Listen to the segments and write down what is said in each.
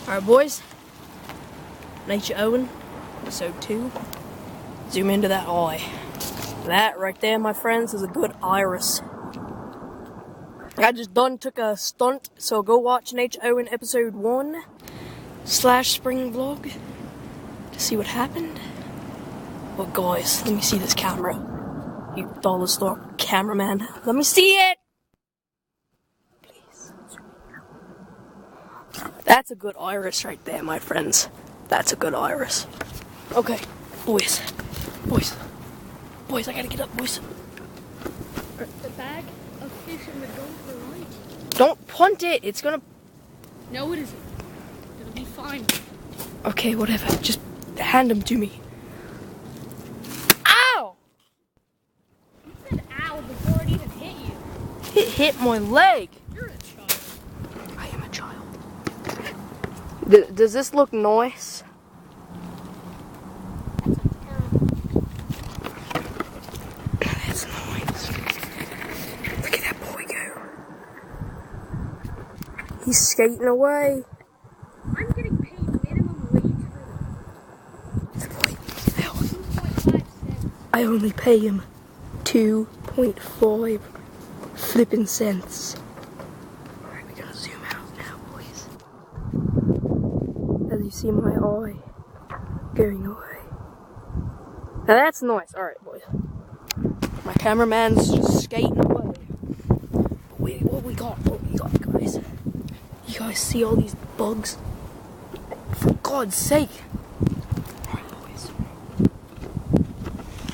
Alright boys, Nature Owen, episode 2. Zoom into that eye. That right there, my friends, is a good iris. I just took a stunt, so go watch Nature Owen episode 1 / spring vlog to see what happened. But guys, let me see this camera. You dollar store cameraman, let me see it! Please. That's a good iris right there, my friends. That's a good iris. Okay, boys, I gotta get up, boys. The bag of fish in the GoPro light. Don't punt it, it's gonna... No, it isn't. It'll be fine. Okay, whatever, just hand them to me. Ow! You said ow before it even hit you. It hit my leg. You're a child. I am a child. Does this look nice? That's nice. Look at that boy go. He's skating away. I'm getting paid minimum wage for this. 2.5 cents. I only pay him 2.5 flipping cents. Alright, we're gonna zoom out now, boys. As you see my eye going away. Now that's nice. Alright, boys. My cameraman's just skating away. Wait, what we got, guys? You guys see all these bugs? For God's sake. Alright, boys.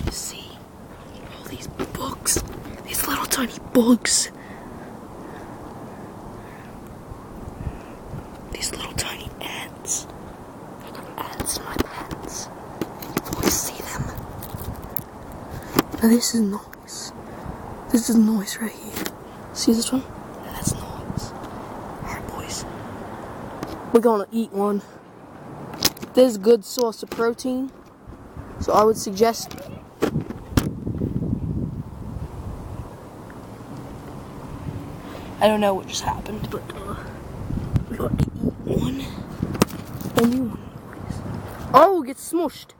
You see all these bugs? These little tiny bugs. These little tiny ants. I got ants in my pants. You boys see them? Now this is nice. This is nice right here. See this one? That's nice. Alright boys. We're gonna eat one. This is a good source of protein. So I would suggest... I don't know what just happened, but we got to eat one. Only one, boys. Oh, it gets smushed.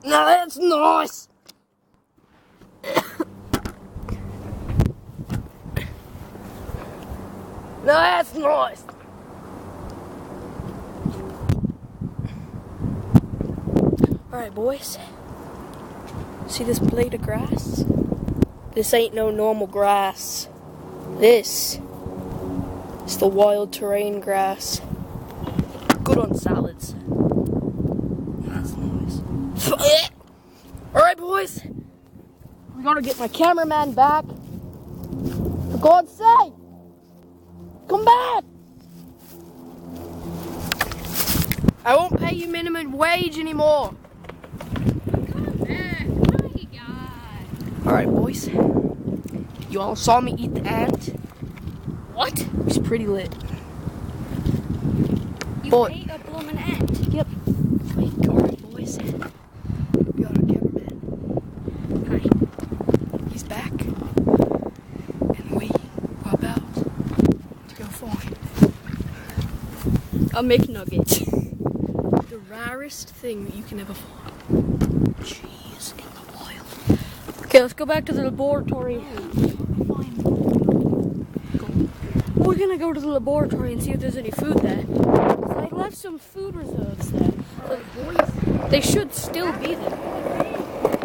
Now that's nice. Now that's nice. Alright, boys. See this blade of grass? This ain't no normal grass. This is the wild terrain grass. Good on salads. That's nice. Alright, boys. We gotta get my cameraman back. For God's sake! Come back! I won't pay you minimum wage anymore. Alright, boys. You all saw me eat the ant. What? It was pretty lit. You ate a bloomin' ant? Yep. Alright, boys. We got our cameraman. Hi. He's back. And we are about to go find a McNugget. The rarest thing that you can ever find. Cheese in the wild. Okay, let's go back to the laboratory. We're gonna go to the laboratory and see if there's any food there. I left some food reserves there. But they should still be there.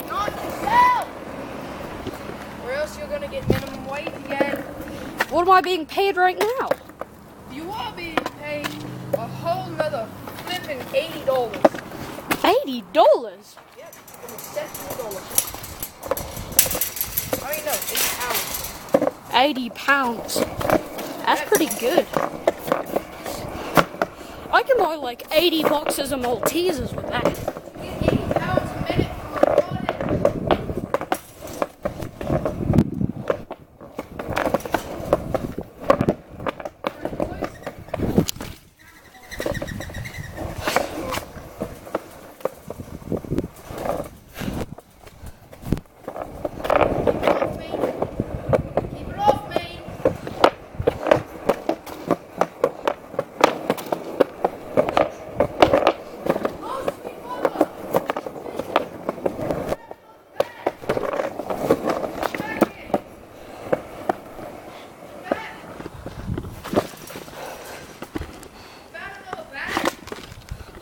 Not yourself! Or else you're gonna get minimum wage again. What am I being paid right now? You are being paid a whole nother flipping $80. $80? Yep, almost $70. I mean, no, 80 pounds. 80 pounds. That's pretty good. I can buy like 80 boxes of Maltesers with that. Get 80 pounds a minute Keep it off me.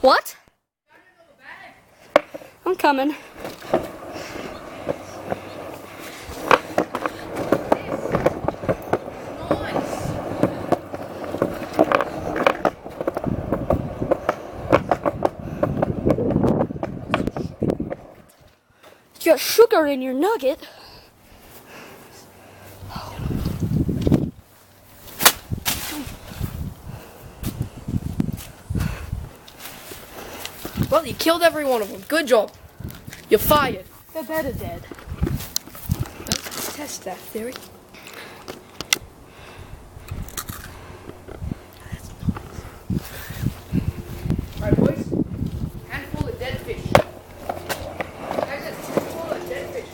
What? I'm coming. You got sugar in your nugget. Well, you killed every one of them. Good job. You're fired. They're better dead. Let's test that theory. Alright, boys. Handful of dead fish. Guys, that's a handful of dead fish.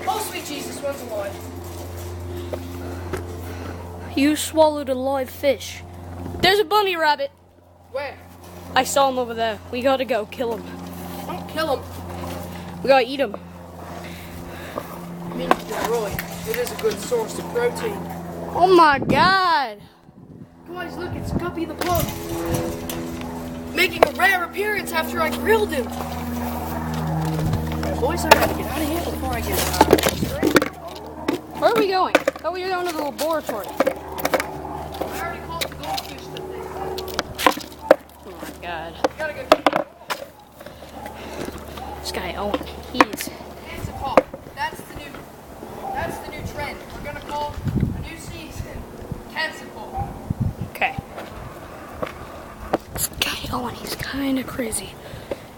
Oh, sweet Jesus, one's alive. You swallowed a live fish. There's a bunny rabbit. Where? I saw him over there. We gotta go kill him. Don't kill him. We gotta eat him. I mean, you're right. It is a good source of protein. Oh my god. Guys, look, it's Guppy the Pug. Making a rare appearance after I grilled him. Alright, boys, I gotta get out of here before I get straight. Where are we going? Oh, we're going to the laboratory. I already caught the goldfish that thing. Oh my god. Gotta go. This guy Owen, he's... Cancer pop. That's the new trend. We're gonna call a new season Cancer pop. Okay. This guy Owen, he's kind of crazy.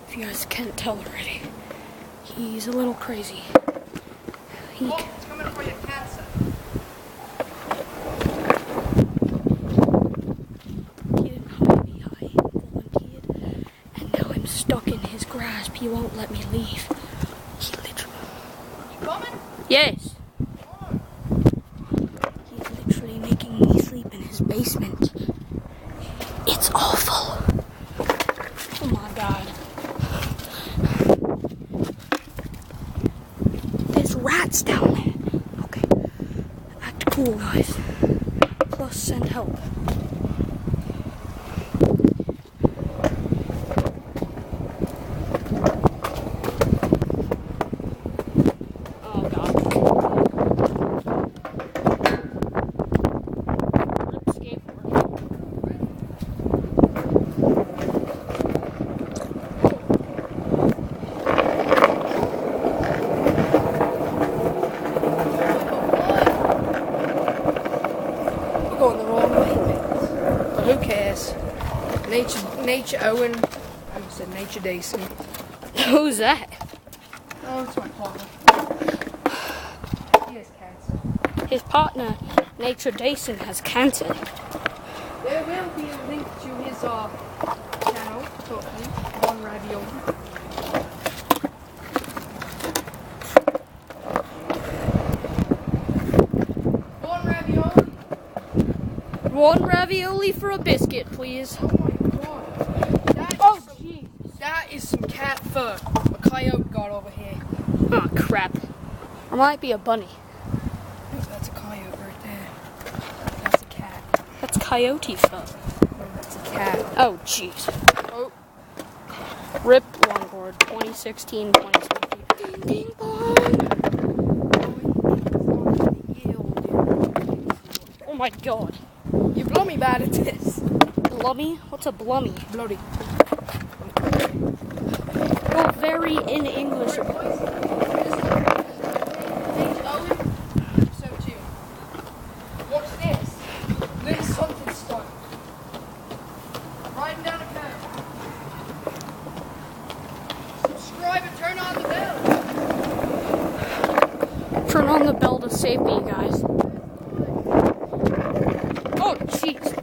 If you guys can't tell already. He's a little crazy. He... Oh, it's coming for your cancer. He didn't hide me. I volunteered. And now I'm stuck in his grasp. He won't let me leave. He literally... You coming? Yes. He's literally making me sleep in his basement. It's awful. Oh my god. There's rats down there. Okay. Act cool, guys. Plus, send help. Oh god. Rip skateboard. We're going the wrong way. But who cares? Nature Owen. I said Nature Dason. Who's that? Oh, it's my partner. He has cancer. His partner, Nature Dason, has cancer. There will be a link to his channel, hopefully, on Ravioli. One ravioli. One ravioli for a biscuit, please. Oh my god. That is some cat fur. A coyote got over here. Oh crap. Or might be a bunny. That's a coyote right there. That's a cat. That's coyote fur. No, that's a cat. Oh jeez. Oh. Rip longboard 2016, 2017. Ding bong. Oh my god. You blow me bad at this. Blummy? What's a blummy? Bloody. Oh, very in English. Episode 2. Watch this. Little something stunt. Riding down a curve. Subscribe and turn on the bell. Turn on the bell to save me, guys. Oh, jeez.